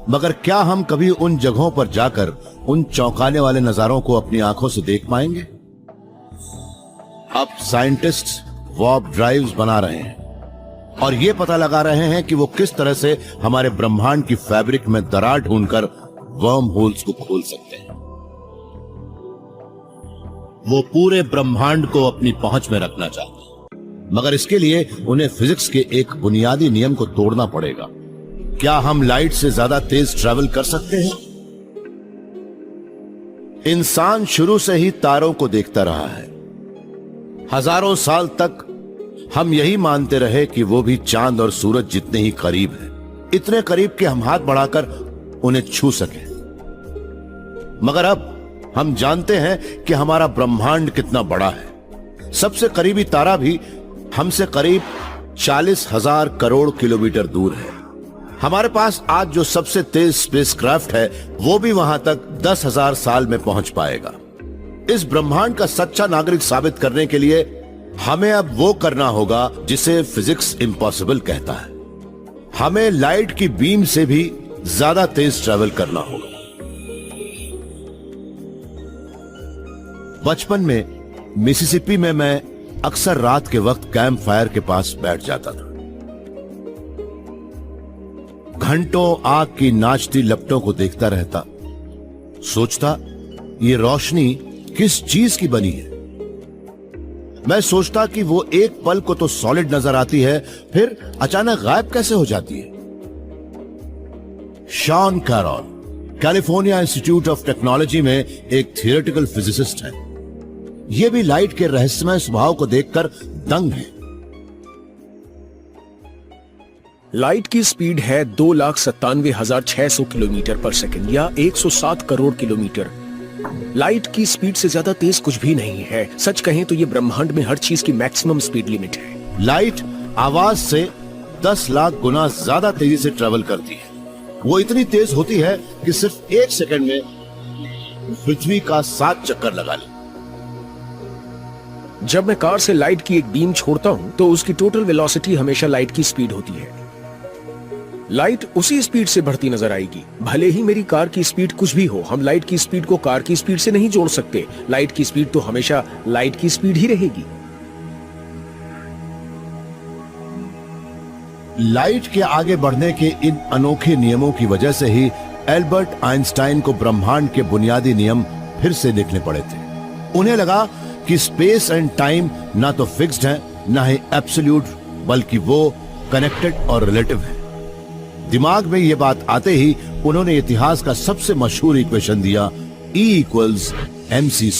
मगर क्या हम कभी उन जगहों पर जाकर उन चौंकाने वाले नजारों को अपनी आंखों से देख पाएंगे? अब साइंटिस्ट्स वार्प ड्राइव्स बना रहे हैं और यह पता लगा रहे हैं कि वो किस तरह से हमारे ब्रह्मांड की फैब्रिक में दरार ढूंढकर वर्म होल्स को खोल सकते हैं। वो पूरे ब्रह्मांड को अपनी पहुंच में रखना चाहते हैं, मगर इसके लिए उन्हें फिजिक्स के एक बुनियादी नियम को तोड़ना पड़ेगा। क्या हम लाइट से ज्यादा तेज ट्रैवल कर सकते हैं? इंसान शुरू से ही तारों को देखता रहा है। हजारों साल तक हम यही मानते रहे कि वो भी चांद और सूरज जितने ही करीब हैं, इतने करीब कि हम हाथ बढ़ाकर उन्हें छू सकें। मगर अब हम जानते हैं कि हमारा ब्रह्मांड कितना बड़ा है। सबसे करीबी तारा भी हमसे करीब 40,000 करोड़ किलोमीटर दूर है। हमारे पास आज जो सबसे तेज स्पेसक्राफ्ट है वो भी वहां तक 10,000 साल में पहुंच पाएगा। इस ब्रह्मांड का सच्चा नागरिक साबित करने के लिए हमें अब वो करना होगा जिसे फिजिक्स इम्पॉसिबल कहता है। हमें लाइट की बीम से भी ज्यादा तेज ट्रैवल करना होगा। बचपन में मिसिसिपी में मैं अक्सर रात के वक्त कैंप फायर के पास बैठ जाता था। घंटों आग की नाचती लपटों को देखता रहता, सोचता ये रोशनी किस चीज की बनी है। मैं सोचता कि वो एक पल को तो सॉलिड नजर आती है, फिर अचानक गायब कैसे हो जाती है। Sean Carroll California Institute of Technology में एक थियोरेटिकल फिजिसिस्ट है। ये भी लाइट के रहस्यमय स्वभाव को देखकर दंग है। लाइट की स्पीड है 2,97,600 किलोमीटर पर सेकंड या 107 करोड़ किलोमीटर। लाइट की स्पीड से ज्यादा तेज कुछ भी नहीं है। सच कहें तो ये ब्रह्मांड में हर चीज की मैक्सिमम स्पीड लिमिट है। लाइट आवाज से 10 लाख गुना ज्यादा तेजी से ट्रेवल करती है। वो इतनी तेज होती है कि सिर्फ 1 सेकंड में पृथ्वी का 7 चक्कर लगा ले। जब मैं कार से लाइट की एक बीम छोड़ता हूं तो उसकी टोटल वेलोसिटी हमेशा लाइट की स्पीड होती है। लाइट उसी स्पीड से बढ़ती नजर आएगी। भले ही मेरी कार की स्पीड कुछ भी हो, हम लाइट की स्पीड को कार की स्पीड से नहीं जोड़ सकते। लाइट की स्पीड तो हमेशा लाइट की स्पीड ही रहेगी। लाइट के आगे बढ़ने के इन अनोखे नियमों की वजह से ही एल्बर्ट आइंस्टाइन को ब्रह्मांड के बुनियादी नियम फिर से देखने पड़े थे। उन्हें लगा कि स्पेस एंड टाइम ना तो फिक्स्ड है, ना ही एब्सोल्यूट, बल्कि वो कनेक्टेड और रिलेटिव है। दिमाग में ये बात आते ही उन्होंने इतिहास का सबसे मशहूर इक्वेशन दिया, E=mc²।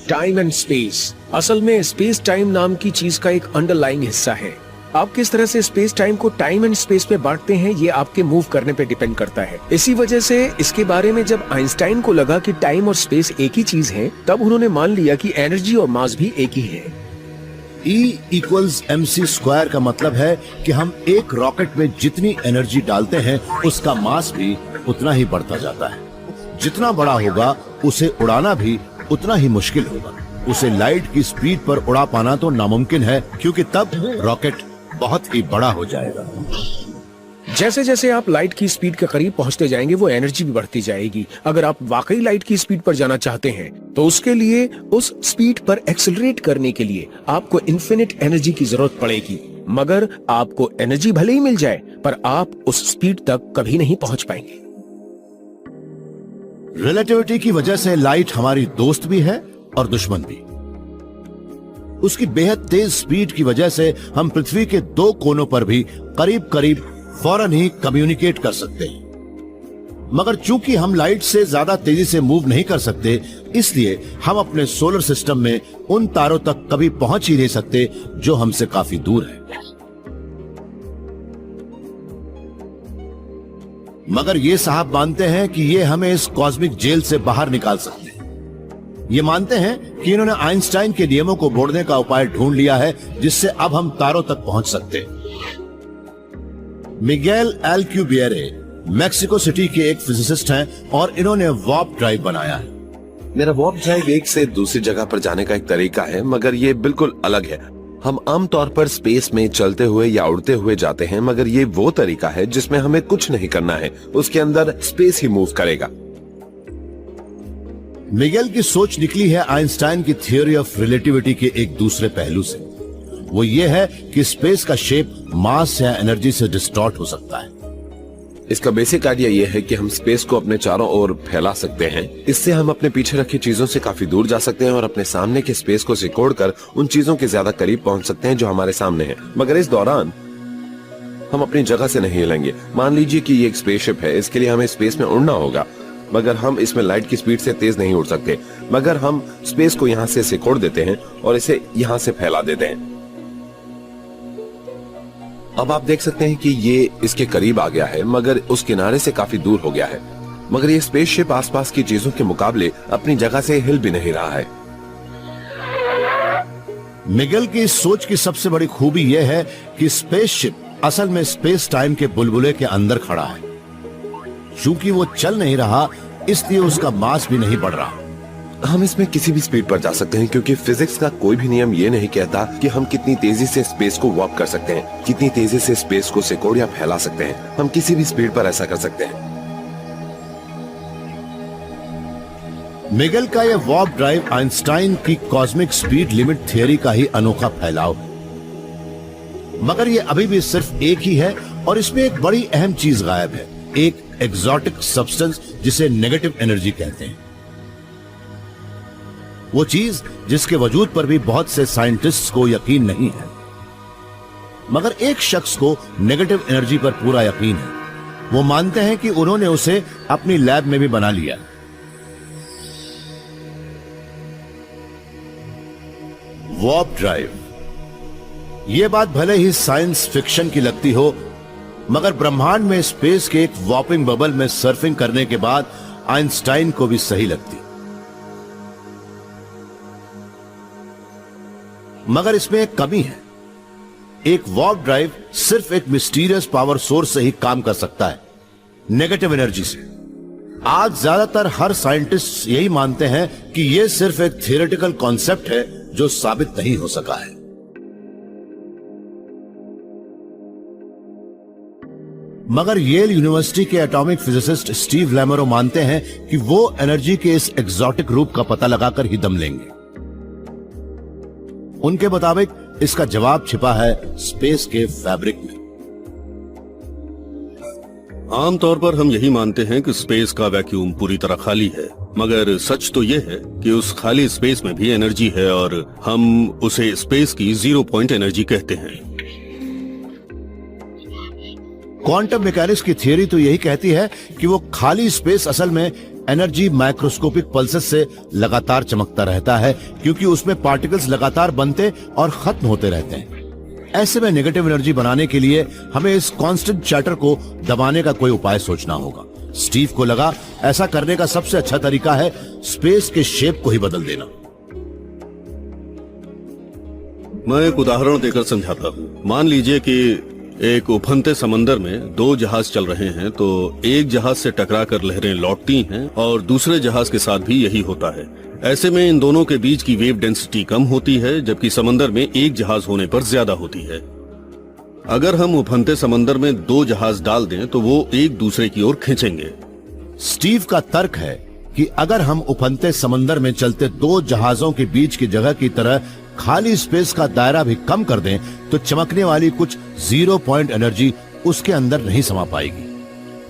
टाइम एंड स्पेस असल में स्पेस टाइम नाम की चीज का एक अंडरलाइंग हिस्सा है। आप किस तरह से स्पेस टाइम को टाइम एंड स्पेस में बांटते हैं ये आपके मूव करने पे डिपेंड करता है। इसी वजह से इसके बारे में जब आइंस्टाइन को लगा कि टाइम और स्पेस एक ही चीज है, तब उन्होंने मान लिया कि एनर्जी और मास भी एक ही है। E=mc² का मतलब है कि हम एक रॉकेट में जितनी एनर्जी डालते हैं उसका मास भी उतना ही बढ़ता जाता है। जितना बड़ा होगा उसे उड़ाना भी उतना ही मुश्किल होगा। उसे लाइट की स्पीड पर उड़ा पाना तो नामुमकिन है, क्योंकि तब रॉकेट बहुत ही बड़ा हो जाएगा। जैसे जैसे आप लाइट की स्पीड के करीब पहुंचते जाएंगे वो एनर्जी भी बढ़ती जाएगी। अगर आप वाकई लाइट की स्पीड पर जाना चाहते हैं तो उसके लिए उस स्पीड पर एक्सेलरेट करने के लिए आपको इन्फिनिट एनर्जी की जरूरत पड़ेगी। मगर आपको एनर्जी भले ही मिल जाए पर आप उस स्पीड तक कभी नहीं पहुंच पाएंगे। रिलेटिविटी की वजह से लाइट हमारी दोस्त भी है और दुश्मन भी। उसकी बेहद तेज स्पीड की वजह से हम पृथ्वी के 2 कोनों पर भी करीब करीब फौरन ही कम्युनिकेट कर सकते हैं। मगर चूंकि हम लाइट से ज्यादा तेजी से मूव नहीं कर सकते, इसलिए हम अपने सोलर सिस्टम में उन तारों तक कभी पहुंच ही नहीं सकते जो हमसे काफी दूर है। मगर ये साहब मानते हैं कि ये हमें इस कॉस्मिक जेल से बाहर निकाल सकते हैं। ये मानते हैं कि इन्होंने आइंस्टाइन के नियमों को मोड़ने का उपाय ढूंढ लिया है, जिससे अब हम तारों तक पहुंच सकते हैं। मिगेल एल्क्यूबिएरे मैक्सिको सिटी के एक फिजिसिस्ट हैं और इन्होंने वार्प ड्राइव बनाया है। मेरा वार्प ड्राइव एक से दूसरी जगह पर जाने का एक तरीका है, मगर ये बिल्कुल अलग है। हम आमतौर पर स्पेस में चलते हुए या उड़ते हुए जाते हैं, मगर ये वो तरीका है जिसमें हमें कुछ नहीं करना है, उसके अंदर स्पेस ही मूव करेगा। मिगेल की सोच निकली है आइंस्टाइन की थ्योरी ऑफ रिलेटिविटी के एक दूसरे पहलू से। वो ये है कि स्पेस का शेप मास या एनर्जी से डिस्टॉर्ट हो सकता है। इसका बेसिक आइडिया ये है कि हम स्पेस को अपने चारों ओर फैला सकते हैं। इससे हम अपने पीछे रखी चीजों से काफी दूर जा सकते हैं और अपने सामने के स्पेस को सिकोड़कर उन चीजों के ज्यादा करीब पहुंच सकते हैं जो हमारे सामने हैं। मगर इस दौरान हम अपनी जगह से नहीं हिलेंगे। मान लीजिए कि ये एक स्पेसशिप है, इसके लिए हमें स्पेस में उड़ना होगा, मगर हम इसमें लाइट की स्पीड से तेज नहीं उड़ सकते। मगर हम स्पेस को यहाँ से सिकोड़ देते हैं और इसे यहाँ से फैला देते हैं। अब आप देख सकते हैं कि ये इसके करीब आ गया है, मगर उस किनारे से काफी दूर हो गया है। मगर ये स्पेसशिप आसपास की चीजों के मुकाबले अपनी जगह से हिल भी नहीं रहा है। मिगेल की इस सोच की सबसे बड़ी खूबी यह है कि स्पेसशिप असल में स्पेस टाइम के बुलबुले के अंदर खड़ा है। चूंकि वो चल नहीं रहा, इसलिए उसका मास भी नहीं बढ़ रहा। हम इसमें किसी भी स्पीड पर जा सकते हैं, क्योंकि फिजिक्स का कोई भी नियम ये नहीं कहता कि हम कितनी तेजी से स्पेस को वॉर्प कर सकते हैं, कितनी तेजी से स्पेस को सिकोड़ या फैला सकते हैं। हम किसी भी स्पीड पर ऐसा कर सकते हैं। मिगेल का यह वॉर्प ड्राइव आइंस्टाइन की कॉस्मिक स्पीड लिमिट थ्योरी का ही अनोखा फैलाव है। मगर यह अभी भी सिर्फ एक ही है और इसमें एक बड़ी अहम चीज गायब है, एक एक्सोटिक सब्सटेंस जिसे नेगेटिव एनर्जी कहते हैं। वो चीज जिसके वजूद पर भी बहुत से साइंटिस्ट्स को यकीन नहीं है, मगर एक शख्स को नेगेटिव एनर्जी पर पूरा यकीन है। वो मानते हैं कि उन्होंने उसे अपनी लैब में भी बना लिया। Warp drive. यह बात भले ही साइंस फिक्शन की लगती हो, मगर ब्रह्मांड में स्पेस के एक वॉर्पिंग बबल में सर्फिंग करने के बाद आइंस्टाइन को भी सही लगती। मगर इसमें एक कमी है। एक वॉर्प ड्राइव सिर्फ एक मिस्टीरियस पावर सोर्स से ही काम कर सकता है, नेगेटिव एनर्जी से। आज ज्यादातर हर साइंटिस्ट यही मानते हैं कि यह सिर्फ एक थियोरेटिकल कॉन्सेप्ट है जो साबित नहीं हो सका है। मगर येल यूनिवर्सिटी के एटॉमिक फिजिसिस्ट स्टीव लैमरो मानते हैं कि वो एनर्जी के इस एक्सोटिक रूप का पता लगाकर ही दम लेंगे। उनके मुताबिक इसका जवाब छिपा है स्पेस के फैब्रिक में। आमतौर पर हम यही मानते हैं कि स्पेस का वैक्यूम पूरी तरह खाली है, मगर सच तो यह है कि उस खाली स्पेस में भी एनर्जी है और हम उसे स्पेस की जीरो पॉइंट एनर्जी कहते हैं। क्वांटम मैकेनिक्स की थ्योरी तो यही कहती है कि वो खाली स्पेस असल में एनर्जी माइक्रोस्कोपिक पल्सेस से लगातार चमकता रहता है, क्योंकि उसमें पार्टिकल्स लगातार बनते और खत्म होते रहते हैं। ऐसे में नेगेटिव एनर्जी बनाने के लिए हमें इस कांस्टेंट चैटर को दबाने का कोई उपाय सोचना होगा। स्टीव को लगा ऐसा करने का सबसे अच्छा तरीका है स्पेस के शेप को ही बदल देना। मैं एक उदाहरण देकर समझाता हूँ। मान लीजिए कि एक उफनते समंदर में दो जहाज चल रहे हैं, तो एक जहाज से टकराकर लहरें लौटती हैं और दूसरे जहाज के साथ भी यही होता है। ऐसे में इन दोनों के बीच की वेव डेंसिटी कम होती है, जबकि समंदर में एक जहाज होने पर ज्यादा होती है। अगर हम उफनते समंदर में दो जहाज डाल दें तो वो एक दूसरे की ओर खींचेंगे। स्टीव का तर्क है कि अगर हम उफनते समंदर में चलते दो जहाजों के बीच की जगह की तरह खाली स्पेस का दायरा भी कम कर दें, तो चमकने वाली कुछ जीरो पॉइंट एनर्जी उसके अंदर नहीं समा पाएगी।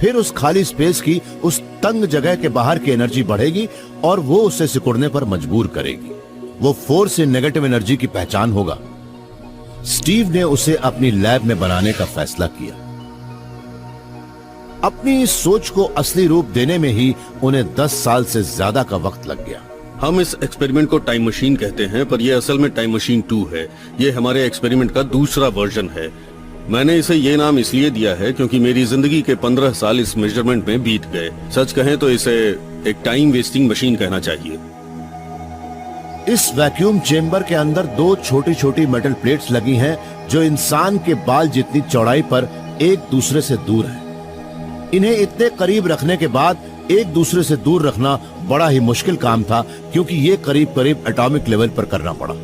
फिर उस खाली स्पेस की उस तंग जगह के बाहर की एनर्जी बढ़ेगी और वो उसे सिकुड़ने पर मजबूर करेगी। वो फोर्स इन नेगेटिव एनर्जी की पहचान होगा। स्टीव ने उसे अपनी लैब में बनाने का फैसला किया। अपनी इस सोच को असली रूप देने में ही उन्हें 10 साल से ज्यादा का वक्त लग गया। हम इस एक्सपेरिमेंट को टाइम मशीन कहते हैं, पर यह असल में टाइम मशीन 2 है। यह हमारे एक्सपेरिमेंट का दूसरा वर्जन है। मैंने इसे ये नाम इसलिए दिया है क्योंकि मेरी जिंदगी के 15 साल इस मेजरमेंट में बीत गए। सच कहें तो इसे एक टाइम वेस्टिंग मशीन कहना चाहिए। इस वैक्यूम चेंबर के अंदर दो छोटी छोटी मेटल प्लेट्स लगी हैं, जो इंसान के बाल जितनी चौड़ाई पर एक दूसरे से दूर है। इन्हें इतने करीब रखने के बाद एक दूसरे से दूर रखना बड़ा ही मुश्किल काम था, क्योंकि ये करीब करीब एटॉमिक लेवल पर करना पड़ा।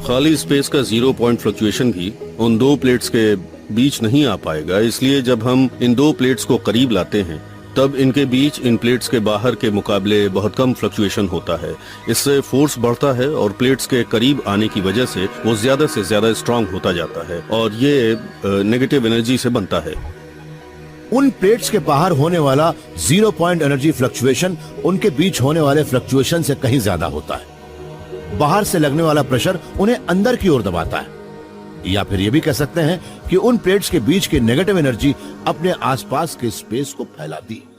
खाली स्पेस का 0 पॉइंट फ्लक्चुएशन भी उन दो प्लेट्स के बीच नहीं आ पाएगा, इसलिए जब हम इन दो प्लेट्स को करीब लाते हैं तब इनके बीच इन प्लेट्स के बाहर के मुकाबले बहुत कम फ्लक्चुएशन होता है। इससे फोर्स बढ़ता है और प्लेट्स के करीब आने की वजह से वो ज्यादा से ज्यादा स्ट्रांग होता जाता है और ये नेगेटिव एनर्जी से बनता है। उन प्लेट्स के बाहर होने वाला 0 पॉइंट एनर्जी फ्लक्चुएशन उनके बीच होने वाले फ्लक्चुएशन से कहीं ज्यादा होता है। बाहर से लगने वाला प्रेशर उन्हें अंदर की ओर दबाता है, या फिर ये भी कह सकते हैं कि उन प्लेट्स के बीच की नेगेटिव एनर्जी अपने आसपास के स्पेस को फैलाती है।